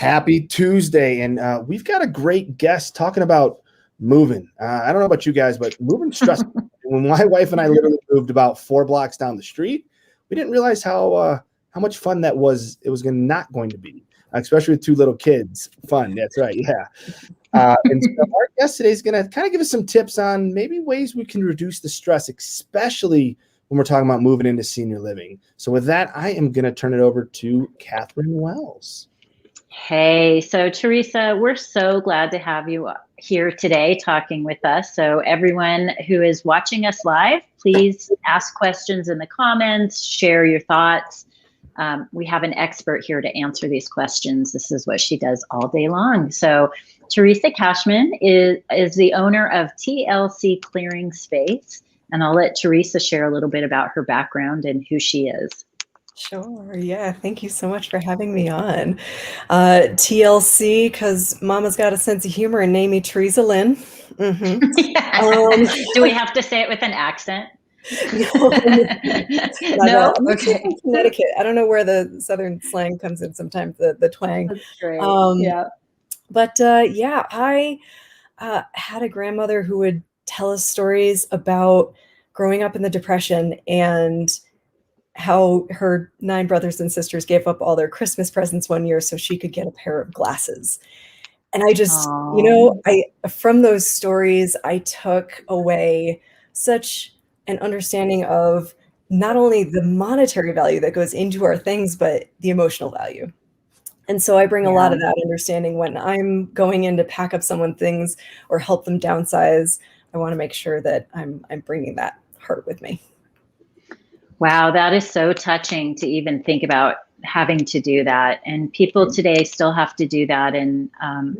Happy Tuesday. And we've got a great guest talking about moving. I don't know about you guys, but moving stressful. When my wife and I literally moved about 4 blocks down the street, we didn't realize how much fun that was. It was not going to be, especially with 2 little kids. Fun. That's right. Yeah. And so our guest today is going to kind of give us some tips on maybe ways we can reduce the stress, especially when we're talking about moving into senior living. So with that, I am going to turn it over to Catherine Wells. Hey, so Theresa, we're so glad to have you here today talking with us. So everyone who is watching us live, please ask questions in the comments, share your thoughts. We have an expert here to answer these questions. This is what she does all day long. So Theresa Cashman is the owner of TLC Clearing Space. And I'll let Theresa share a little bit about her background and who she is. Sure. Yeah. Thank you so much for having me on. TLC, because Mama's got a sense of humor and named me Theresa Lynn. Do we have to say it with an accent? No. Okay. Connecticut. I don't know where the Southern slang comes in sometimes, the twang. That's great. Yeah. But I had a grandmother who would tell us stories about growing up in the Depression and how her 9 brothers and sisters gave up all their Christmas presents one year so she could get a pair of glasses. And I just, from those stories, I took away such an understanding of not only the monetary value that goes into our things, but the emotional value. And so I bring a lot of that understanding when I'm going in to pack up someone's things or help them downsize. I want to make sure that I'm bringing that heart with me. Wow, that is so touching to even think about having to do that. And people today still have to do that. And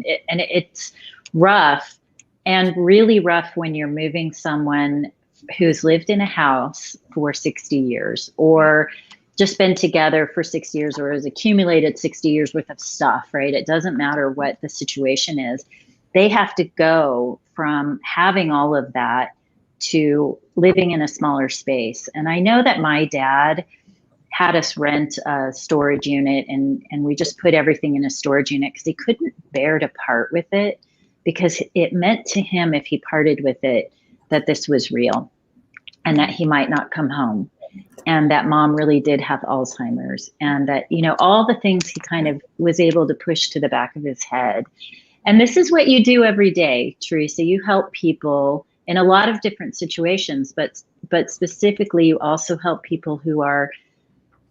it's rough, and really rough when you're moving someone who's lived in a house for 60 years or just been together for 6 years or has accumulated 60 years worth of stuff, right? It doesn't matter what the situation is. They have to go from having all of that to living in a smaller space. And I know that my dad had us rent a storage unit, and we just put everything in a storage unit because he couldn't bear to part with it, because it meant to him, if he parted with it, that this was real and that he might not come home, and that Mom really did have Alzheimer's, and that, all the things he kind of was able to push to the back of his head. And this is what you do every day, Theresa. You help people in a lot of different situations, but specifically you also help people who are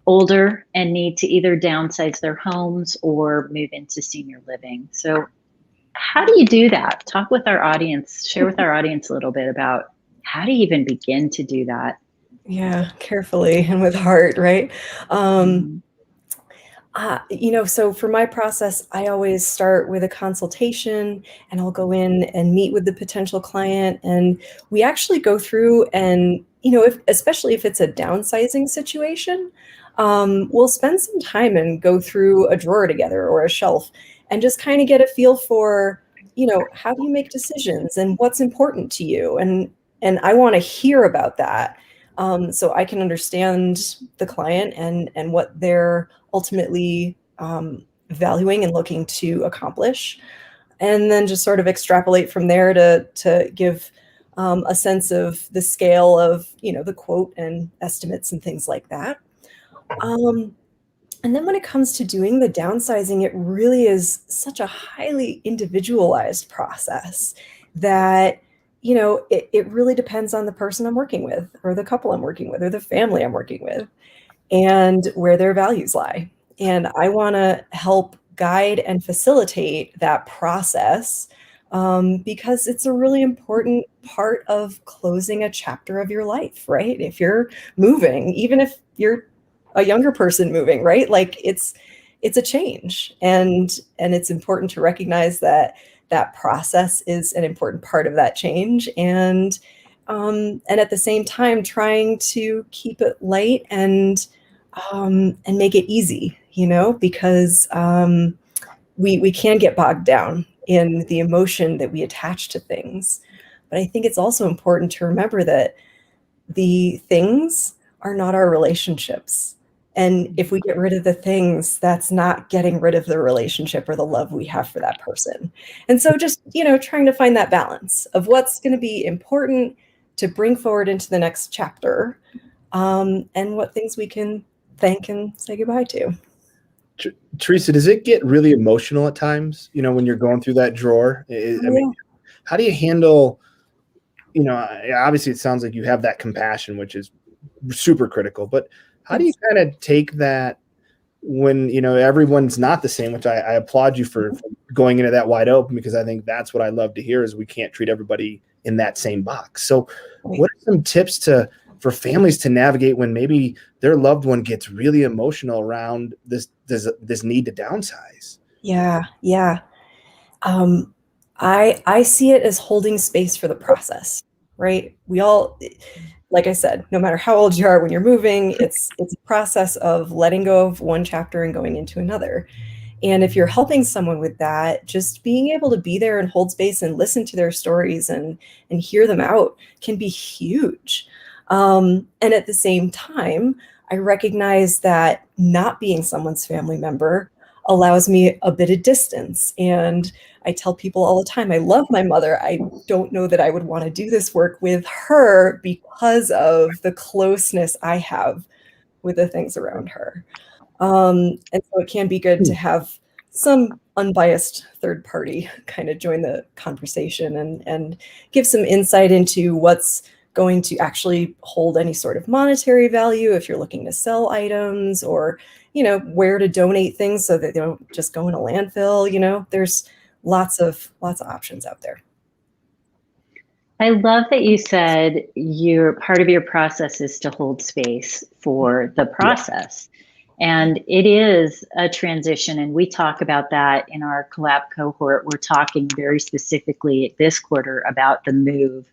older and need to either downsize their homes or move into senior living. So how do you do that? Talk with our audience, share with our audience a little bit about how do you even begin to do that? Yeah, carefully and with heart, right? So for my process, I always start with a consultation, and I'll go in and meet with the potential client. And we actually go through and, especially if it's a downsizing situation, we'll spend some time and go through a drawer together or a shelf and just kind of get a feel for, how do you make decisions and what's important to you? And I want to hear about that. So I can understand the client and what they're ultimately valuing and looking to accomplish, and then just sort of extrapolate from there to give a sense of the scale of, the quote and estimates and things like that. And then when it comes to doing the downsizing, it really is such a highly individualized process that it really depends on the person I'm working with, or the couple I'm working with, or the family I'm working with, and where their values lie. And I want to help guide and facilitate that process because it's a really important part of closing a chapter of your life, right? If you're moving, even if you're a younger person moving, right? Like it's a change, and it's important to recognize that process is an important part of that change, and at the same time trying to keep it light and make it easy, because we can get bogged down in the emotion that we attach to things. But I think it's also important to remember that the things are not our relationships. And if we get rid of the things, that's not getting rid of the relationship or the love we have for that person. And so just, trying to find that balance of what's going to be important to bring forward into the next chapter, and what things we can thank and say goodbye to. Theresa, does it get really emotional at times, when you're going through that drawer? How do you handle, obviously it sounds like you have that compassion, which is super critical, but how do you kind of take that when, everyone's not the same, which I applaud you for going into that wide open, because I think that's what I love to hear is we can't treat everybody in that same box. So what are some tips for families to navigate when maybe their loved one gets really emotional around this need to downsize? Yeah. I see it as holding space for the process, right? We all, like I said, no matter how old you are when you're moving, it's a process of letting go of one chapter and going into another. And if you're helping someone with that, just being able to be there and hold space and listen to their stories and hear them out can be huge. And at the same time, I recognize that not being someone's family member allows me a bit of distance. And I tell people all the time, I love my mother. I don't know that I would want to do this work with her because of the closeness I have with the things around her. And so it can be good to have some unbiased third party kind of join the conversation and give some insight into what's going to actually hold any sort of monetary value if you're looking to sell items, or, where to donate things so that they don't just go in a landfill. There's lots of options out there. I love that you said part of your process is to hold space for the process. And it is a transition, and we talk about that in our collab cohort. We're talking very specifically this quarter about the move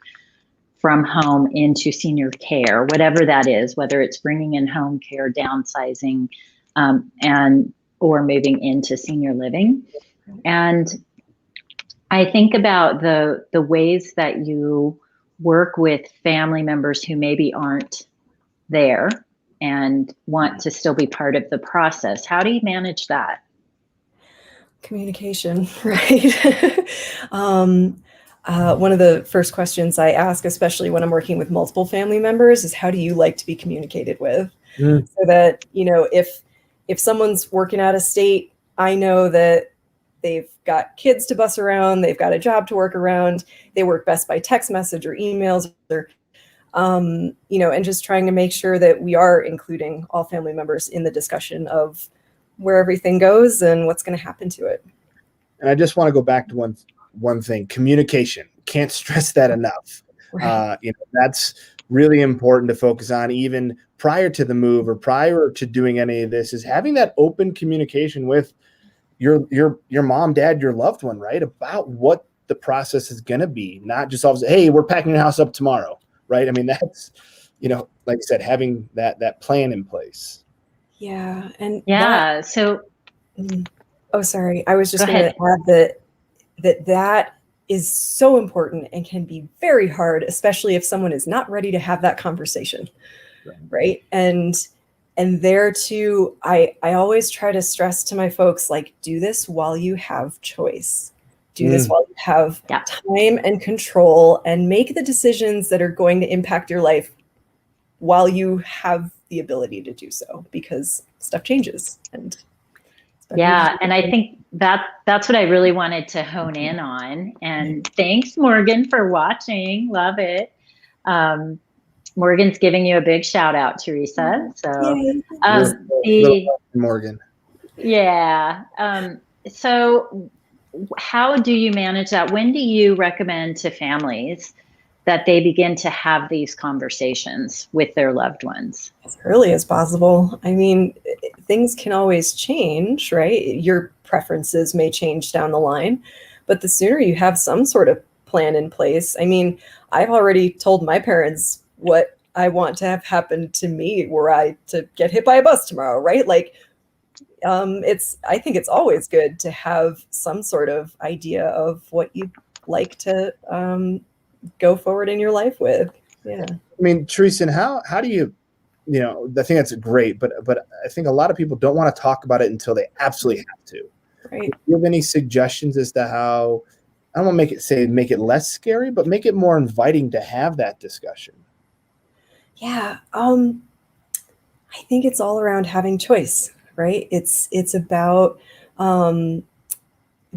from home into senior care, whatever that is, whether it's bringing in home care, downsizing, or moving into senior living. And I think about the ways that you work with family members who maybe aren't there and want to still be part of the process. How do you manage that? Communication, right? One of the first questions I ask, especially when I'm working with multiple family members, is how do you like to be communicated with? So that, if someone's working out of state, I know that they've got kids to bus around, they've got a job to work around, they work best by text message or emails, or and just trying to make sure that we are including all family members in the discussion of where everything goes and what's going to happen to it. And I just want to go back to one thing: communication. Can't stress that enough. Right. That's really important to focus on, even prior to the move or prior to doing any of this, is having that open communication with your mom, dad, your loved one, right? About what the process is going to be, not just always, hey, we're packing your house up tomorrow, right? I mean, that's, like I said, having that plan in place. Yeah. And oh, sorry. I was just going to add that is so important and can be very hard, especially if someone is not ready to have that conversation. Right. And there too, I always try to stress to my folks, like, do this while you have choice. Do this while you have time and control, and make the decisions that are going to impact your life while you have the ability to do so, because stuff changes. And I think that's what I really wanted to hone in on. And thanks, Morgan, for watching. Love it. Morgan's giving you a big shout out, Theresa. So, Morgan. Yeah. So how do you manage that? When do you recommend to families that they begin to have these conversations with their loved ones? As early as possible. I mean, things can always change, right? Your preferences may change down the line, but the sooner you have some sort of plan in place. I mean, I've already told my parents what I want to have happen to me were I to get hit by a bus tomorrow, right? Like, I think it's always good to have some sort of idea of what you'd like to go forward in your life with. Yeah. I mean, Theresa, how do you you know, I think that's great, but I think a lot of people don't want to talk about it until they absolutely have to. Right. Do you have any suggestions as to how, I don't want to make it less scary, but make it more inviting to have that discussion? Yeah. I think it's all around having choice, right? It's about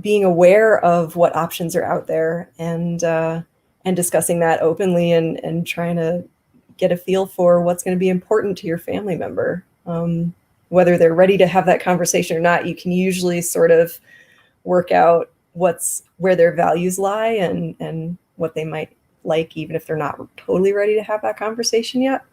being aware of what options are out there and discussing that openly and trying to get a feel for what's going to be important to your family member. Whether they're ready to have that conversation or not, you can usually sort of work out where their values lie and what they might like, even if they're not totally ready to have that conversation yet.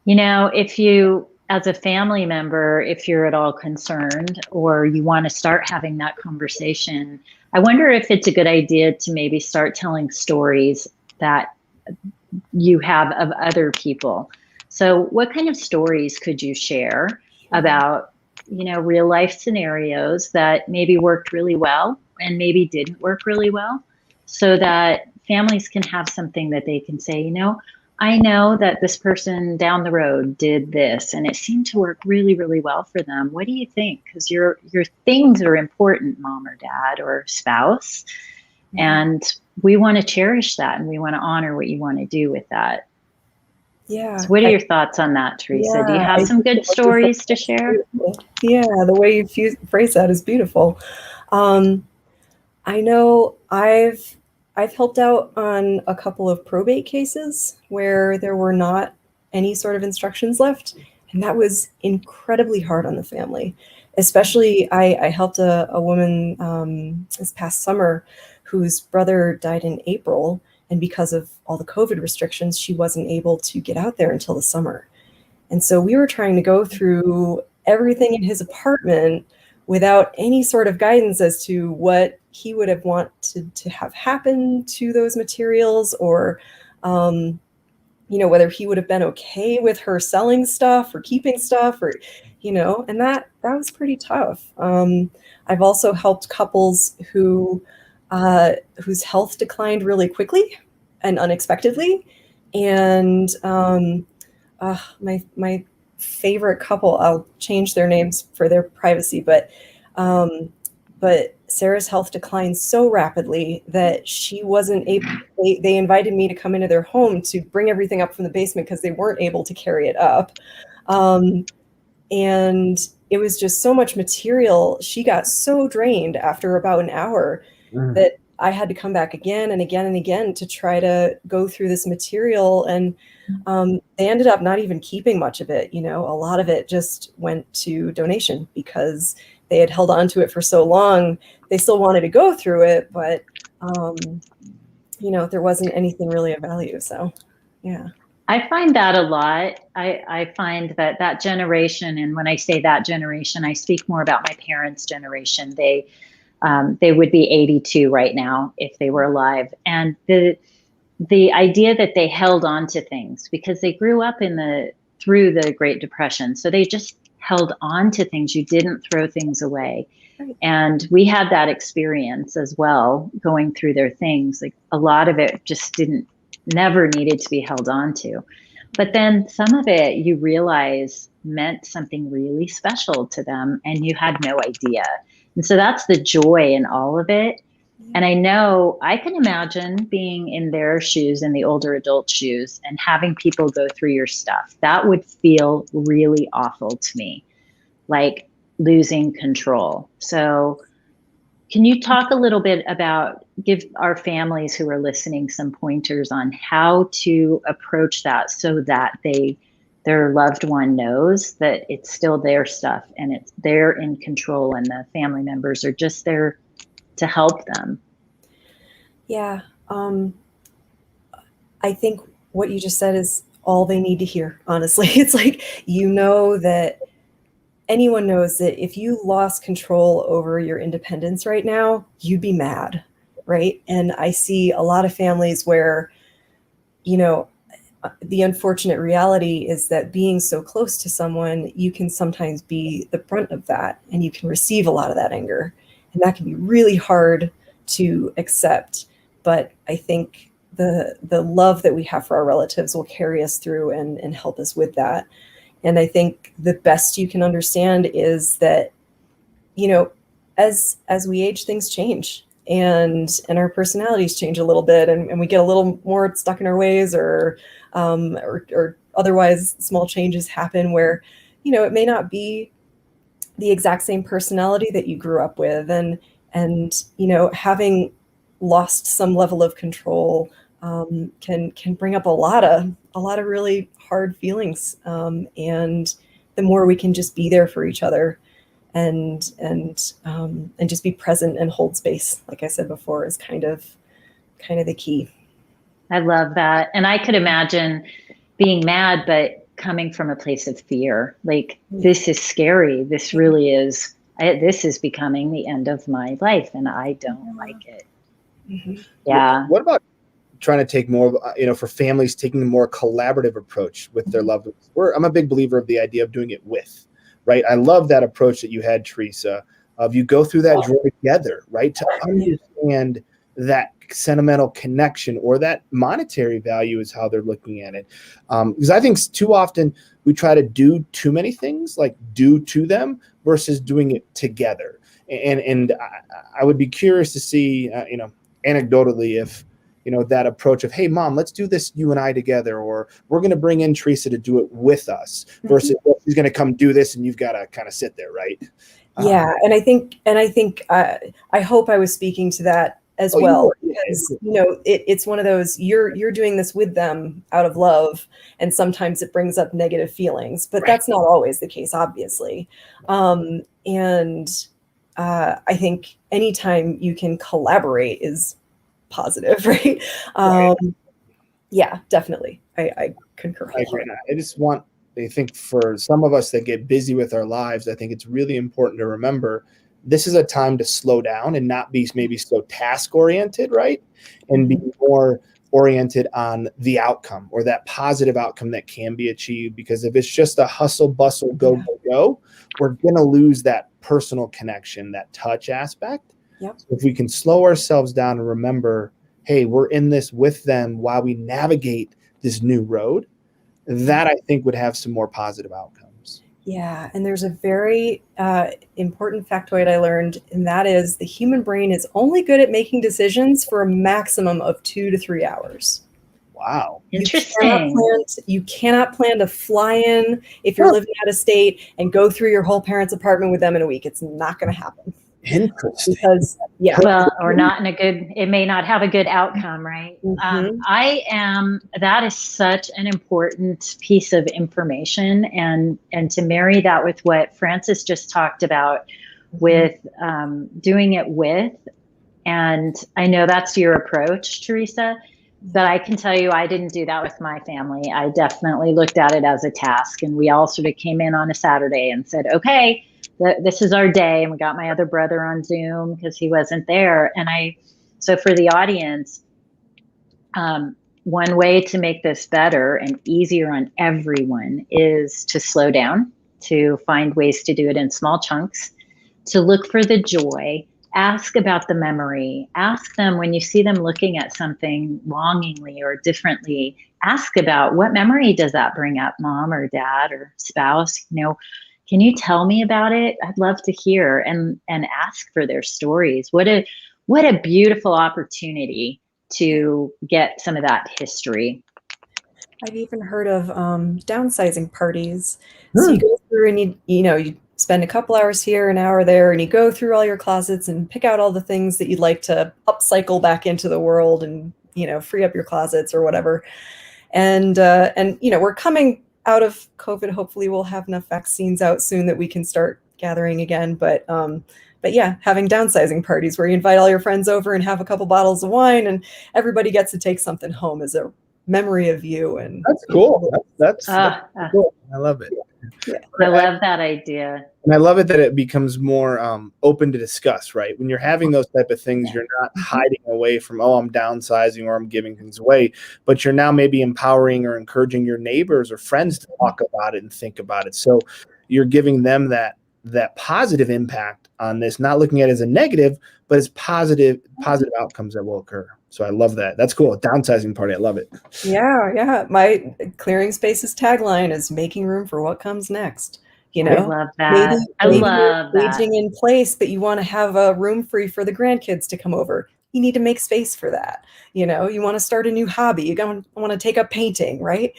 You know, if you, as a family member, if you're at all concerned or you want to start having that conversation, I wonder if it's a good idea to maybe start telling stories that you have of other people. So what kind of stories could you share about, you know, real life scenarios that maybe worked really well and maybe didn't work really well, so that families can have something that they can say, you know, I know that this person down the road did this and it seemed to work really, really well for them. What do you think? Because your things are important, mom or dad or spouse. Mm-hmm. And we want to cherish that and we want to honor what you want to do with that. Yeah. So what are your thoughts on that, Theresa? Do you have some good stories to share? Yeah, the way you phrase that is beautiful. I know I've helped out on a couple of probate cases where there were not any sort of instructions left. And that was incredibly hard on the family. Especially, I helped a woman this past summer whose brother died in April. And because of all the COVID restrictions, she wasn't able to get out there until the summer. And so we were trying to go through everything in his apartment without any sort of guidance as to what he would have wanted to have happen to those materials, or, you know, whether he would have been okay with her selling stuff or keeping stuff, or, you know, and that was pretty tough. I've also helped couples whose health declined really quickly and unexpectedly. And my favorite couple, I'll change their names for their privacy, but Sarah's health declined so rapidly that she wasn't able, they invited me to come into their home to bring everything up from the basement because they weren't able to carry it up. And it was just so much material. She got so drained after about an hour that I had to come back again and again and again to try to go through this material. And they ended up not even keeping much of it. You know, a lot of it just went to donation because they had held on to it for so long. They still wanted to go through it, but, you know, there wasn't anything really of value. So, yeah. I find that a lot. I find that generation, and when I say that generation, I speak more about my parents' generation. They would be 82 right now if they were alive. And the idea that they held on to things because they grew up through the Great Depression. So they just held on to things. You didn't throw things away. Right. And we had that experience as well, going through their things. Like a lot of it just never needed to be held on to. But then some of it you realize meant something really special to them and you had no idea. And so that's the joy in all of it. And I know I can imagine being in their shoes, in the older adult shoes, and having people go through your stuff. That would feel really awful to me, like losing control. So can you talk a little bit about, give our families who are listening some pointers on how to approach that so that their loved one knows that it's still their stuff and they're in control and the family members are just there to help them? Yeah. I think what you just said is all they need to hear, honestly. It's like, you know, that anyone knows that if you lost control over your independence right now, you'd be mad, right? And I see a lot of families where, you know, the unfortunate reality is that being so close to someone, you can sometimes be the brunt of that and you can receive a lot of that anger. And that can be really hard to accept. But I think the love that we have for our relatives will carry us through and help us with that. And I think the best you can understand is that, as we age, things change, and our personalities change a little bit, and we get a little more stuck in our ways, or otherwise small changes happen where, it may not be the exact same personality that you grew up with, and having lost some level of control can bring up a lot of really hard feelings, and the more we can just be there for each other and just be present and hold space, like I said before, is kind of the key. I love that. And I could imagine being mad, but coming from a place of fear. Like, this is scary. This really is, this is becoming the end of my life, and I don't like it. Mm-hmm. Yeah. What about trying to take more, for families, taking a more collaborative approach with their loved ones? I'm a big believer of the idea of doing it with, right? I love that approach that you had, Theresa, of you go through that journey together, right? To understand that sentimental connection, or that monetary value is how they're looking at it. Because I think too often we try to do too many things, like do to them, versus doing it together. And I would be curious to see, anecdotally, if, that approach of, hey, Mom, let's do this, you and I together, or we're going to bring in Theresa to do it with us, versus she's going to come do this and you've got to kind of sit there, right? Yeah, and I think I hope I was speaking to that as well, because it's one of those, you're doing this with them out of love, and sometimes it brings up negative feelings, but that's not always the case, obviously. And I think anytime you can collaborate is positive, right? Yeah, definitely. I concur. I think for some of us that get busy with our lives, I think it's really important to remember this is a time to slow down and not be maybe so task oriented, right? And be more oriented on the outcome, or that positive outcome that can be achieved. Because if it's just a hustle, bustle, go, we're going to lose that personal connection, that touch aspect. Yep. So if we can slow ourselves down and remember, hey, we're in this with them while we navigate this new road, that I think would have some more positive outcomes. Yeah, and there's a very important factoid I learned, and that is the human brain is only good at making decisions for a maximum of 2 to 3 hours. Wow. Interesting. You cannot plan to fly in if you're living out of state and go through your whole parents' apartment with them in a week. It's not going to happen. Interesting. Because, well, or not in a good, it may not have a good outcome, right? That is such an important piece of information, and to marry that with what Frances just talked about with doing it with, and I know that's your approach, Theresa, but I can tell you I didn't do that with my family. I definitely looked at it as a task, and we all sort of came in on a Saturday and said, okay, this is our day. And we got my other brother on Zoom because he wasn't there. And so for the audience, one way to make this better and easier on everyone is to slow down, to find ways to do it in small chunks, to look for the joy, ask about the memory, ask them when you see them looking at something longingly or differently, ask about what memory does that bring up, mom or dad or spouse, can you tell me about it? I'd love to hear, and ask for their stories. What a beautiful opportunity to get some of that history. I've even heard of downsizing parties. So you go through and you spend a couple hours here, an hour there, and you go through all your closets and pick out all the things that you'd like to upcycle back into the world, and free up your closets or whatever. And we're coming out of COVID. Hopefully we'll have enough vaccines out soon that we can start gathering again. But yeah, having downsizing parties where you invite all your friends over and have a couple bottles of wine, and everybody gets to take something home as a memory of you. And that's cool. That's cool. I love it. Yeah. I love that idea. And I love it that it becomes more open to discuss, right? When you're having those type of things, you're not hiding away from, I'm downsizing or I'm giving things away, but you're now maybe empowering or encouraging your neighbors or friends to talk about it and think about it. So you're giving them that positive impact on this, not looking at it as a negative, but as positive outcomes that will occur. So I love that. That's cool. Downsizing party. I love it. Yeah. My Clearing Space's tagline is making room for what comes next. You know, I love that. maybe love you're that. aging in place, but you want to have a room free for the grandkids to come over. You need to make space for that. You know, you want to start a new hobby. You want to take up painting, right?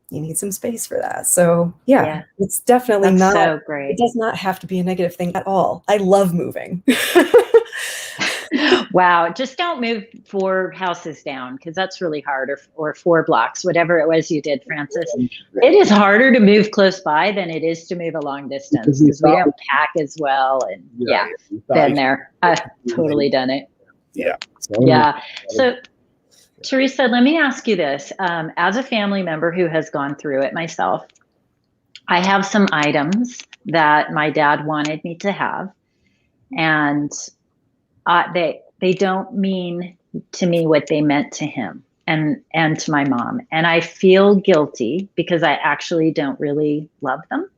You need some space for that. So yeah. It's definitely That's not so great. It does not have to be a negative thing at all. I love moving. Wow. Just don't move 4 houses down, because that's really hard, or 4 blocks, whatever it was you did, Francis. It is harder to move close by than it is to move a long distance, because we don't pack as well. And been there. I've totally done it. Yeah. So Theresa, let me ask you this. As a family member who has gone through it myself, I have some items that my dad wanted me to have, and they don't mean to me what they meant to him and to my mom. And I feel guilty because I actually don't really love them,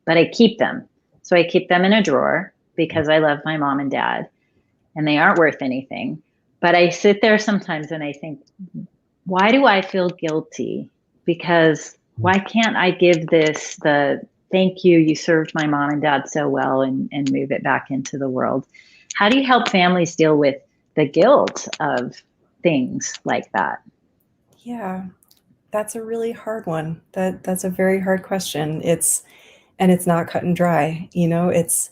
but I keep them. So I keep them in a drawer because I love my mom and dad, and they aren't worth anything. But I sit there sometimes and I think, why do I feel guilty? Because why can't I give this the thank you, you served my mom and dad so well, and move it back into the world? How do you help families deal with the guilt of things like that? Yeah, that's a really hard one. That's a very hard question. It's not cut and dry. You know, it's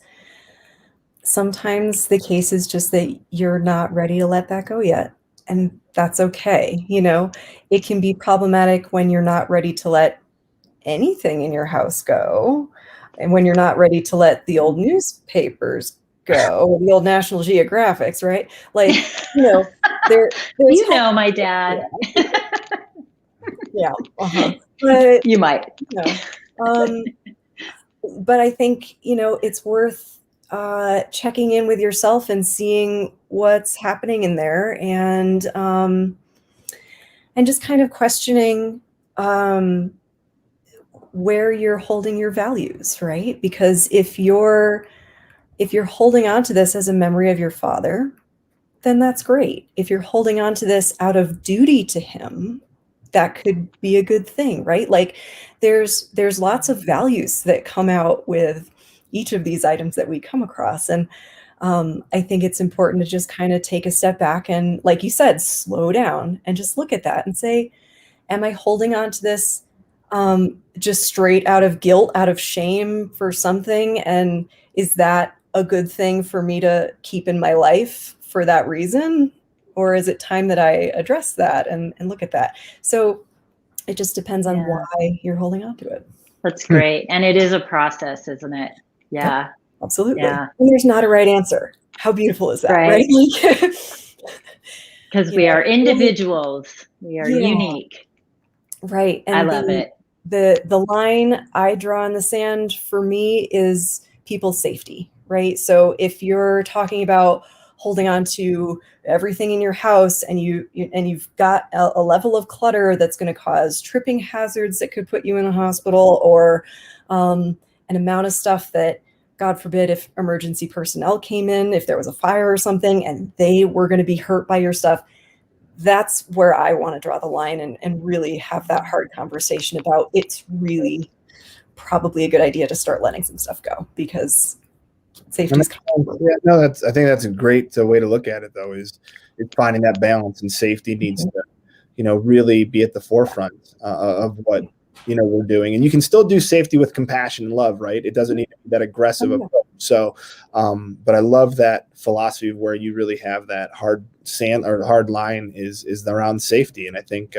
sometimes the case is just that you're not ready to let that go yet. And that's okay. You know, it can be problematic when you're not ready to let anything in your house go. And when you're not ready to let the old newspapers go, or the old National Geographics, right? Like, you know, there's my dad. Yeah. But you might. But I think, you know, it's worth checking in with yourself and seeing what's happening in there, and just kind of questioning where you're holding your values, right? Because if you're holding on to this as a memory of your father, then that's great. If you're holding on to this out of duty to him, that could be a good thing, right? Like there's lots of values that come out with each of these items that we come across. And I think it's important to just kind of take a step back and, like you said, slow down and just look at that and say, am I holding on to this just straight out of guilt, out of shame for something? And is that a good thing for me to keep in my life for that reason? Or is it time that I address that and look at that? So it just depends on why you're holding on to it. That's great. And it is a process, isn't it? Yeah. Yep, absolutely. Yeah. And there's not a right answer. How beautiful is that, right? Because we are individuals. We are unique. Right. And I love it. The line I draw in the sand for me is people's safety, right? So if you're talking about holding on to everything in your house and you've got a level of clutter that's going to cause tripping hazards that could put you in a hospital, or an amount of stuff that, God forbid, if emergency personnel came in, if there was a fire or something and they were going to be hurt by your stuff, that's where I want to draw the line and really have that hard conversation about, it's really probably a good idea to start letting some stuff go, because safety is I think that's a great way to look at it, though, is finding that balance, and safety needs to, really be at the forefront of what, we're doing. And you can still do safety with compassion and love, right? It doesn't need to be that aggressive approach. So, but I love that philosophy of where you really have that hard line is around safety. And I think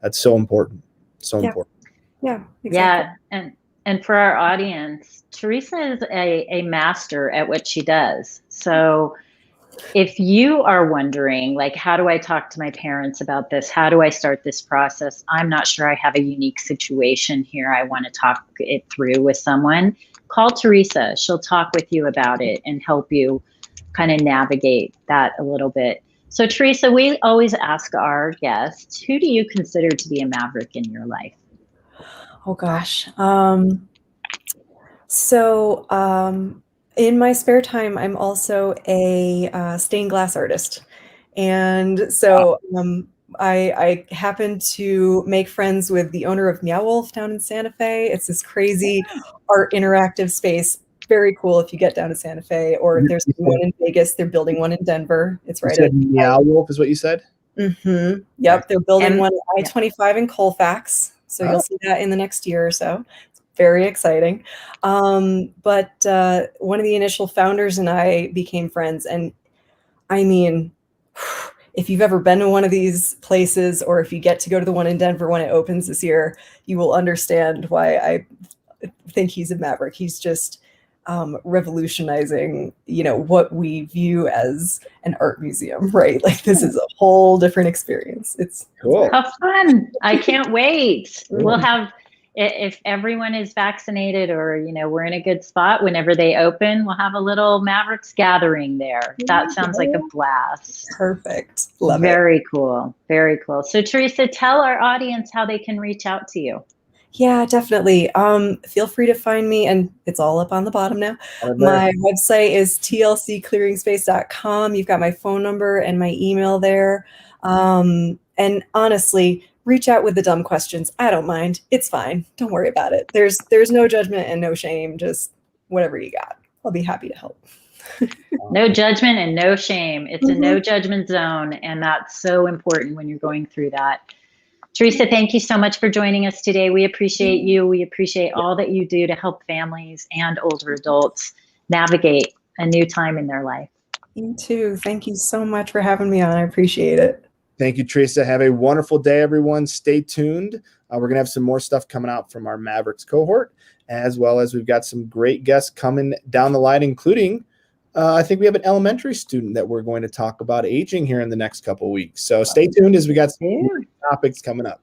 that's so important. So important. Yeah, exactly. Yeah. And for our audience, Theresa is a master at what she does. So if you are wondering, like, how do I talk to my parents about this? How do I start this process? I'm not sure I have a unique situation here. I want to talk it through with someone. Call Theresa. She'll talk with you about it and help you kind of navigate that a little bit. So Theresa, we always ask our guests, who do you consider to be a maverick in your life? Oh gosh. In my spare time, I'm also a stained glass artist. And so I happened to make friends with the owner of Meow Wolf down in Santa Fe. It's this crazy art interactive space. Very cool if you get down to Santa Fe, or there's one in Vegas. They're building one in Denver. It's right at Meow Wolf is what you said? Mm-hmm. Yep. They're building one at I-25 in Colfax. So you'll see that in the next year or so. It's very exciting. But one of the initial founders and I became friends. And I mean, if you've ever been to one of these places, or if you get to go to the one in Denver when it opens this year, you will understand why I think he's a maverick. He's just revolutionizing, what we view as an art museum, right? Like, this is a whole different experience. It's cool. How fun. I can't wait. We'll have, if everyone is vaccinated or, we're in a good spot, whenever they open, we'll have a little Mavericks gathering there. That sounds like a blast. Perfect. Love it. Very cool. Very cool. So Theresa, tell our audience how they can reach out to you. Yeah, definitely. Feel free to find me, and it's all up on the bottom now. My website is tlcclearingspace.com. You've got my phone number and my email there. And honestly, reach out with the dumb questions. I don't mind. It's fine. Don't worry about it. There's no judgment and no shame. Just whatever you got. I'll be happy to help. No judgment and no shame. It's a no judgment zone, and that's so important when you're going through that. Theresa, thank you so much for joining us today. We appreciate you. We appreciate all that you do to help families and older adults navigate a new time in their life. You too. Thank you so much for having me on. I appreciate it. Thank you, Theresa. Have a wonderful day, everyone. Stay tuned. We're going to have some more stuff coming out from our Mavericks cohort, as well as we've got some great guests coming down the line, including I think we have an elementary student that we're going to talk about aging here in the next couple of weeks. So stay tuned as we got some topics coming up.